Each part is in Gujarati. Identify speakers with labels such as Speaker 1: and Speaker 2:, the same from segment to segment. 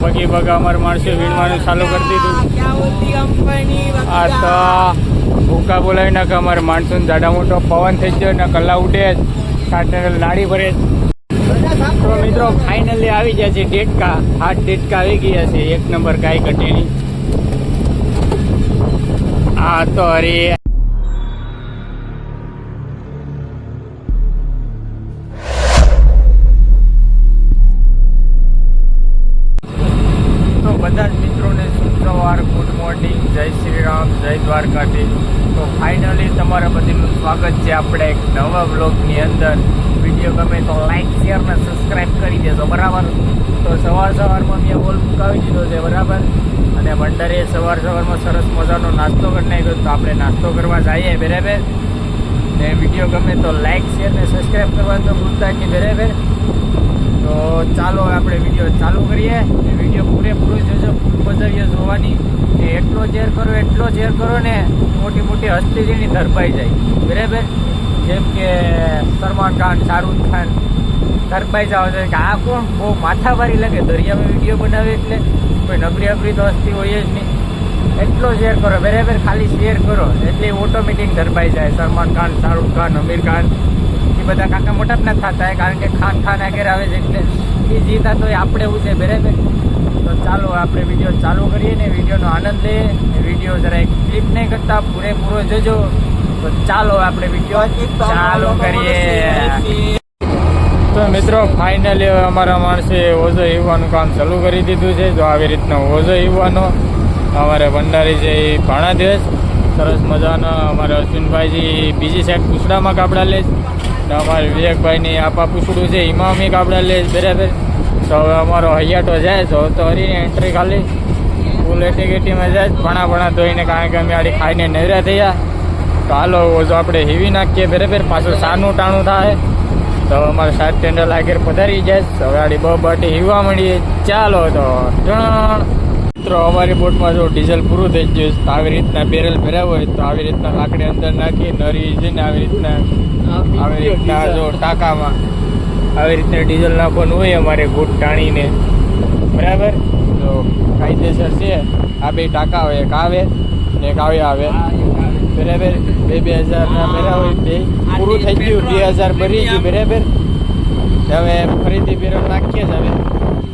Speaker 1: પગી પગા અમારે માણસો વીણવાનું ચાલુ કરી દીધું. આ તો ભૂકા બોલાવી નાખે અમારે માણસોને જાડા મોટો પવન થઈ ગયો ને કલ્લા ઉડે સાટનેલ નાડી ભરે. તો મિત્રો ફાઇનલી આવી ગયા છે ડેટકા. 8 ડેટકા આવી ગયા છે. 1 નંબર કાંઈ ઘટે નહીં. આ તો અરે બધા જ મિત્રોને શુક્રવાર ગુડ મોર્નિંગ, જય શ્રી રામ, જય દ્વારકાધીશ. તો ફાઇનલી તમારા બધીનું સ્વાગત છે આપણે એક નવા બ્લોગની અંદર. વિડીયો ગમે તો લાઈક, શેર ને સબસ્ક્રાઈબ કરી દેજો, બરાબર. તો સવારમાં મેં બોલ મુકાવી દીધો છે, બરાબર. અને ભંડારીએ સવારમાં સરસ મજાનો નાસ્તો કરી નાખ્યો. તો આપણે નાસ્તો કરવા જઈએ, બરાબર. ને વિડીયો ગમે તો લાઈક, શેર ને સબસ્ક્રાઈબ કરવા તો ભૂલતા નહીં, બરાબર. તો ચાલો આપણે વિડીયો ચાલુ કરીએ. વિડીયો પૂરેપૂરો જોજો, ફૂલ બજાવીએ જોવાની. એટલો શેર કરો ને મોટી મોટી હસ્તી જેની ધરપાઈ જાય, બરાબર. જેમ કે સલમાન ખાન, શાહરુખ ખાન ધરપાઈ જાવ છે કે આ કોણ બહુ માથાભારી લાગે દરિયામાં વિડીયો બનાવે, એટલે કોઈ નબળી તો હસ્તી હોય જ નહીં. એટલો શેર કરો, બરાબર. ખાલી શેર કરો એટલે ઓટોમેટિક ધરપાઈ જાય. સલમાન ખાન, શાહરુખ ખાન, આમિર ખાન એ બધા કાકા મોટા જ ના થતા હોય, કારણ કે ખાન આગળ આવે છે એટલે એ જીતા તો આપણે એવું છે, બરાબર. તો ચાલો આપણે વિડીયો ચાલુ કરીએ ને વિડીયોનો આનંદ લઈએ. વિડીયો જરા એક ક્લિપ નહીં કરતા, પૂરેપૂરો જોજો. તો ચાલો આપણે વિડીયો ચાલુ કરીએ. તો મિત્રો ફાઇનલી હવે અમારા માણસે ઓઝો હીવવાનું કામ ચાલુ કરી દીધું છે. જો આવી રીતના ઓઝો હીવવાનો અમારે ભંડારી છે એ ઘણા દિવસ સરસ મજાનો. અમારે અશ્વિનભાઈજી બીજી સાઈડ પૂછડામાં કાપડા લે છે. અમારે વિવેકભાઈની આપા પૂછડું છે એમાં અમે કાપડા લે, બરાબર. તો હવે અમારો હૈયાટો જાય તો હરીને એન્ટ્રી ખાલી ફૂલ એટીમાં જાય ભણા ધોઈને, કારણ કે અમે આડી ખાઈને નવરા થયા. તો હાલો ઓઝો આપણે હીવી નાખીએ, બરાબર. પાછું સાનું ટાણું થાય તો અમારે 7 ટેન્ડર આગળ પધારી જાય. હવે આડી બાટી હીવા મળીએ. ચાલો તો મિત્રો અમારી બોટમાં જો ડીઝલ પૂરું થઈ ગયું તો આવી રીતના બેરલ ભર્યા હોય તો આવી રીતના લાકડી અંદર નાખી નરી જઈને આવી રીતના જો ટાંકામાં આવી રીતના ડીઝલ નાખવાનું હોય અમારે ગૂંટ ટાણીને, બરાબર. તો કાયદેસર છે. આ બે ટાંકા હોય, એક આવે ને એક આવે, બરાબર. 2,000ના ભર્યા હોય, બે પૂરું થઈ ગયું, 2,000 ભરી ગયું, બરાબર. હવે ફરીથી બેરલ નાખીએ જ. હવે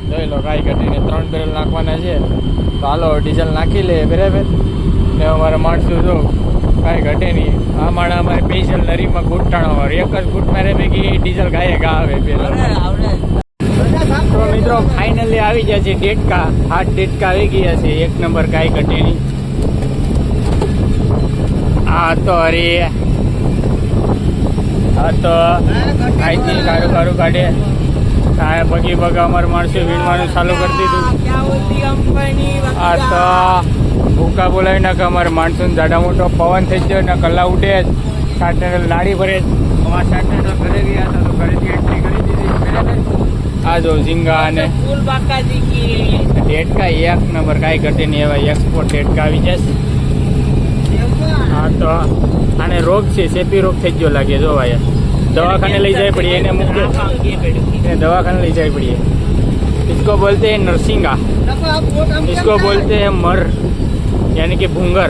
Speaker 1: જોઈ લો કાંઈ ઘટીને 3 બેરલ નાખવાના છે. તો હાલો ડીઝલ નાખી લે, બરાબર. ને અમારા માણસો જો કાંઈ ઘટે નહીં. આ માણા અમારે સ્પેશિયલ નરીમાં ગૂંટાણો એક જ ગૂંટમાં રે ભેગી ડીઝલ ગાયે ગા આવે. તો મિત્રો ફાઇનલી આવી ગયા છે ડેટકા. 8 ડેટકા આવી ગયા છે. 1 નંબર કાંઈ ઘટે નહીં. આ તો અરે આ તો કાંઈથી કારું કાઢે. પગી પગા અમારે માણસો વીણવાનું ચાલુ કરી દીધું. આ તો ભૂકા બોલાવી નાખે અમારે માણસોને જાડા મોટો પવન થઈ ગયો ને કલ્લા ઉડે સાટનેલ નાડી ભરે. અમારા સાટનેલ ઘરે ગયા હતા તો ઘરેથી એન્ટ્રી કરી દીધી, બરાબર. આ જો ઝીંગા અને ડેટકા 1 નંબર કાંઈ ઘટે નહીં. એવા એક્સપોર્ટ ડેટકા આવી જશે. હા તો આને રોગ છે, ચેપી રોગ થઈ ગયો લાગે. જો ભાઈ दवाखाने ले जाए पड़िए, इन्हें मुझे दवाखाने ले जाए पड़िए. इसको बोलते हैं नरसिंगा, इसको बोलते हैं मर यानी कि भूंगर.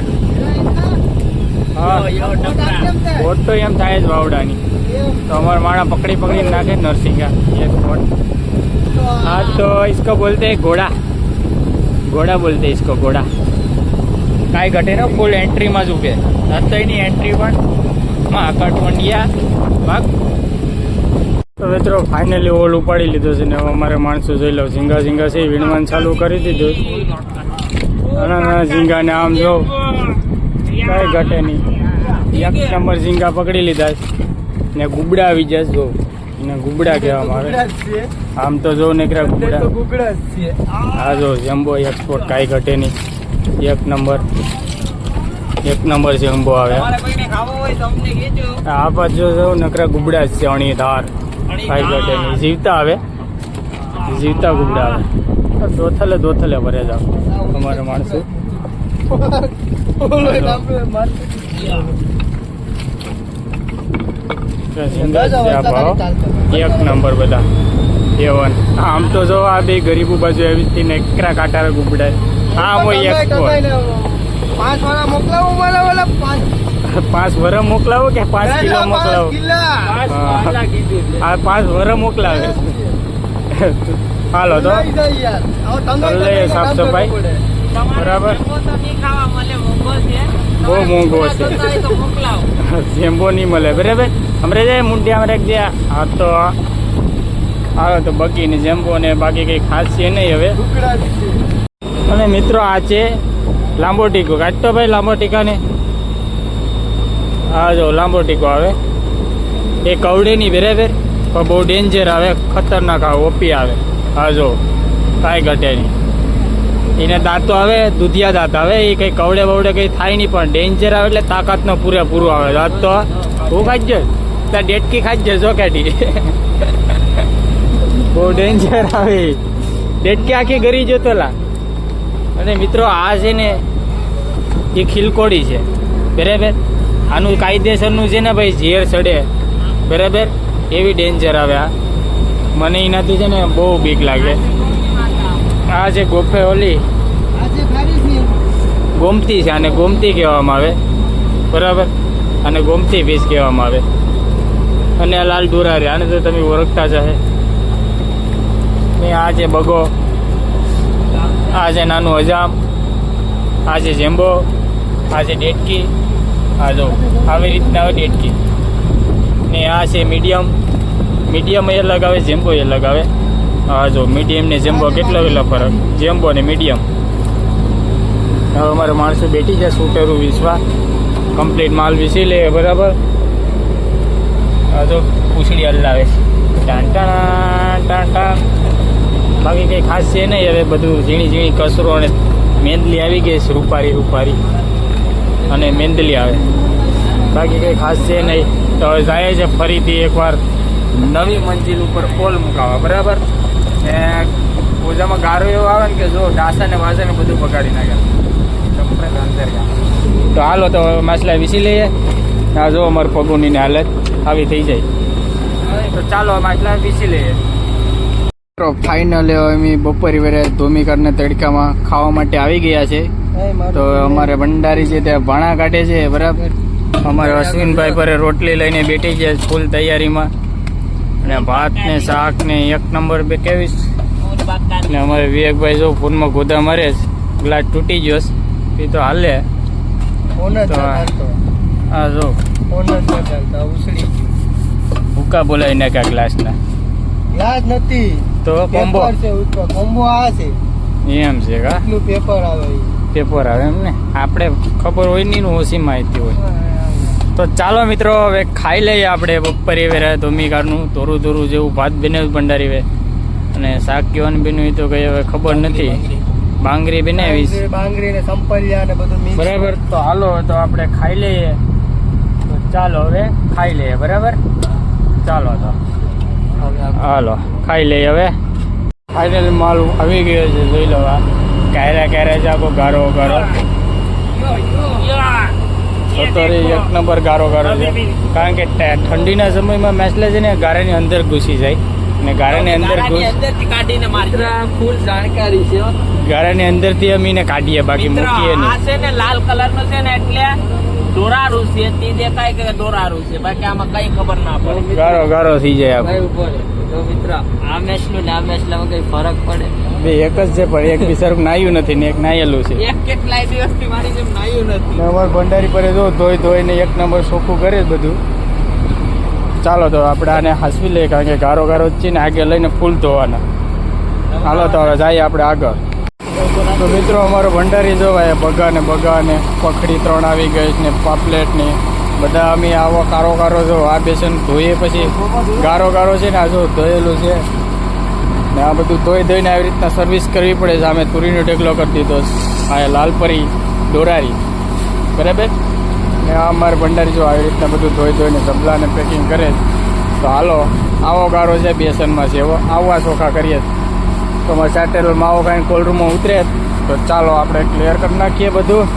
Speaker 1: हाँ वोट तो एम था वावडानी. तो हमारे माड़ा पकड़ी नाखे नरसिंगा ये वोट. हाँ तो इसको बोलते हैं घोड़ा बोलते हैं इसको, घोड़ा. काई घटे ना फूल एंट्री में झूके आता ही नहीं एंट्री पण कटवंडिया भाग. તો મિત્રો ફાઇનલી ઓલ ઉપાડી લીધો છે ને અમારે માણસો જોઈ લો ઝીંગા છે વીણવાનું ચાલુ કરી દીધું. નાના ઝીંગાને આમ જો કાંઈ ઘટે નહીં. 1 નંબર ઝીંગા પકડી લીધા ને ગુબડા આવી જાય. જો એને ગુબડા કહેવામાં આવે. આમ તો જો નીકળ્યા ગુબડા. હા જો જમ્બો એક્સપોર્ટ કાંઈ ઘટે નહીં. 1 નંબર છે જમ્બો આવે. આ બાજુ જો નકરા ગુબડા છે અણી ધાર કાંઈ ઘટે નહીં. જીવતા ગુબડા આવે. દોથલે ભરે જાવ અમારે માણસો. ભાવ 1 નંબર બધા. એવન આમ તો જો આ બે ગરીબો બાજુ એવી નેકરા કાંટા ગુબડાય હા હોય એક્સપોર્ટ
Speaker 2: 5 વાળા મોકલાવો મારા વાળા
Speaker 1: 5 વર મોકલાવો કે 5 કિલો મોકલાવો હા 5 વર મોકલાવે હાલો તો લઈએ સાફ સફાઈ બરાબર બહુ મોંઘો છે જેમ્બો નહીં મળે બરાબર હમણાં જાય મુંડિયામાં રાખજે હા તો હાલો તો બકીને જેમ્બો ને બાકી કંઈ ખાસ છે નહીં હવે અને મિત્રો આ છે લાંબો ટીકો કાઢતો ભાઈ લાંબો ટીકાને હા જો લાંબો ટીકો આવે એ કવડે નહીં બરાબર પણ બહુ ડેન્જર આવે ખતરનાક આવે ઓપી આવે હા જો કાંઈ ઘટે નહીં એને દાંતો આવે દૂધિયા દાંત આવે એ કંઈ કવડે બવડે કંઈ થાય નહીં પણ ડેન્જર આવે એટલે તાકાતનો પૂરેપૂરું આવે દાંત તો હું ખાઈ જાય ત્યાં ડેટકી ખાઈ જાય જો કાઢી બહુ ડેન્જર આવે ડેટકી આખી ગરી જતો લા અને મિત્રો આ છે ને એ ખીલકોડી છે બરાબર આનું કાયદેસરનું છે ને ભાઈ ઝેર ચડે બરાબર એવી ડેન્જર આવે આ મને એનાથી છે ને બહુ બીક લાગે આ છે ગોફે ઓલી ગોમતી છે આને ગોમતી કહેવામાં આવે બરાબર અને ગોમતી ફીસ કહેવામાં આવે અને આ લાલ ડોરારી આને તો તમે ઓળખતા જ હશે ને આ છે બગો આ છે નાનું હજામ આ છે જેમ્બો આ છે ડેટકી આ જો આવી રીતના આવે ડેટકી ને આ છે મીડિયમ મીડિયમ એ અલગ આવે જેમ્બો એ અલગ આવે હા જો મીડિયમ ને જેમ્બો કેટલો ફરક જેમ્બો ને મીડિયમ હવે અમારે માણસો બેઠી છે સુટેરું વિશ્વા કમ્પ્લીટ માલ વિસી લે બરાબર હા જો પૂછડી હલાવે છે ટાણ ટાણ ટાણ ટાણ બાકી કંઈ ખાસ છે નહીં હવે બધું ઝીણી ઝીણી કસરો અને મેંદલી આવી ગઈ છે રૂપારી અને મેંદલી આવે બાકી કંઈ ખાસ છે નહીં તો હવે જાય છે ફરીથી એકવાર નવી મંજિલ ઉપર પોલ મુકાવા બરાબર ને પૂજામાં ગારો એવો આવે ને કે જો ડાસા ને વાસા ને બધું પકાડી નાખે તો હાલો તો માછલા વીસી લઈએ આ જો અમારે પગુનીની હાલત આવી થઈ જાય તો ચાલો માછલા વીસી લઈએ ફાઇનલ અમે બપોરી વેરે ધોમીકરને તડકામાં ખાવા માટે આવી ગયા છે તો અમારે ભંડારી છે ત્યાં ભાણા કાઢે છે બરાબર અમારે અશ્વિનભાઈ પર રોટલી લઈને બેઠી છે ફૂલ તૈયારીમાં અને ભાત ને શાક ને એક નંબર બે કેવીશ ને અમારે વિવેકભાઈ જો ફોનમાં ગોદા મારે ગ્લાસ તૂટી ગયો એ તો હાલે તો હા જો ભૂકા બોલાવી નાખ્યા ગ્લાસના
Speaker 2: ગ્લાસ નથી
Speaker 1: તો કોમ્બો
Speaker 2: કોમ્બો આ છે
Speaker 1: એમ છે કા
Speaker 2: પેપર આવે
Speaker 1: પેપર આવે એમ ને આપણે ખબર હોય નહીં ઓછી માહિતી હોય તો ચાલો મિત્રો હવે ખાઈ લઈએ આપણે બપોરે વેરા ધોમીકારનું થોડું જેવું ભાત બનાવ્યું ભંડારી વે અને શાક કહેવાનું બન્યું તો કઈ હવે ખબર નથી બાંગરી બનાવીશ
Speaker 2: બાંગરી ને સંપલિયા ને બધું મિક્સ
Speaker 1: બરાબર તો હાલો તો આપણે ખાઈ લઈએ તો ચાલો હવે ખાઈ લઈએ બરાબર ચાલો તો હાલો ખાઈ લઈએ હવે ફાઇનલ માલ આવી ગયો છે જોઈ લો કાયરા છે આખો ગારો સત્તરે એક નંબર ગારો છે કારણ કે ઠંડીના સમયમાં મેસલે છે ને ગારાની અંદર ઘૂસી જાય અને ગારાની અંદર
Speaker 3: કાઢીને ફૂલ જાણકારી છે
Speaker 1: ગારાની અંદરથી અમે એને કાઢીએ બાકી મૂકીએ
Speaker 3: આ છે ને લાલ કલર નો છે ને એટલે દોરારું છે તે દેખાય કે દોરારું છે બાકી આમાં કઈ ખબર ના પડે
Speaker 1: ગારો થઈ જાય આપણે
Speaker 3: તો મિત્ર આ મેચનું ને આ મેચલામાં કઈ ફરક પડે
Speaker 1: બે એક જ છે પણ એક બી સર્ફ નાયું નથી ને એક નાયેલું છે
Speaker 3: એક કેટલાય દિવસથી મારી જેમ નાયું નથી
Speaker 1: અમારે ભંડારી પર જો ધોઈને એક નંબર ચોખ્ખું કરે બધું ચાલો તો આપણે આને હાંસવી લઈએ કારણ કે ગારો જ છે ને આગળ લઈને ફૂલ ધોવાના હાલો તો હવે જઈએ આપણે આગળ તો મિત્રો અમારો ભંડારી જોવાય બગા ને પખડી 3 આવી ગઈ ને પાપલેટ ને બધા અમે આવો કારો જો આ બેસન ધોઈએ પછી ગારો છે ને આ જો ધોયેલું છે ને આ બધું ધોઈને આવી રીતના સર્વિસ કરવી પડે છે અમે તુરીનો ઢેકલો કરી દીધો આ લાલપરી ડોરારી બરાબર ને આ અમારે ભંડારી જો આવી રીતના બધું ધોઈને સબલાને પેકિંગ કરે તો હાલો આવો ગારો છે બેસનમાં છે એવો આવા ચોખા કરીએ તો અમારે ચાટેલ માવો કાંઈ કોલ્ડ રૂમમાં ઉતરે તો ચાલો આપણે ક્લિયર કરી નાખીએ બધું